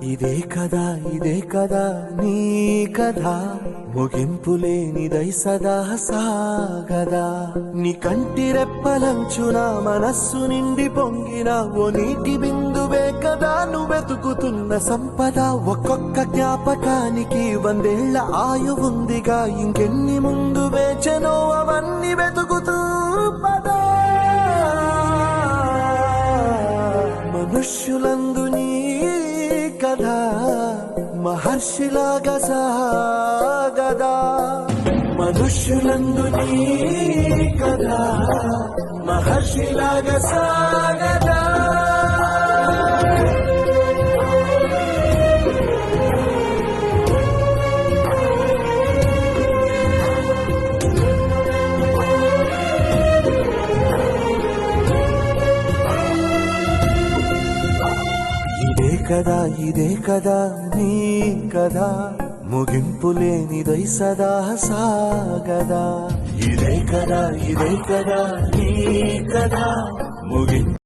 ఇదే కదా నీ కథ ముగింపులేనిదై సదా సాగదా నీ కంటి రెప్పలంచున మనస్సు నిండి పొంగిన ఓ నీటి బిందువే కదా నువ్వెతుకుతున్న సంపద ఒక్కొక్క జ్ఞాపకానికి 100 ఏళ్ల ఆయువుందిగా ఇంకెన్ని ముందు వేచనో అవన్నీ వెతుకుతూ పదా మనుష్యులందు నీ కథ మహర్షిలాగా సాగదా మనుష్యులందు నీ కథ మహర్షిలాగా సాగదా ఇదే కదా నీ కథ ముగింపులేనిదై సదా సాగదా ఇదే కదా నీ కథ ముగింపు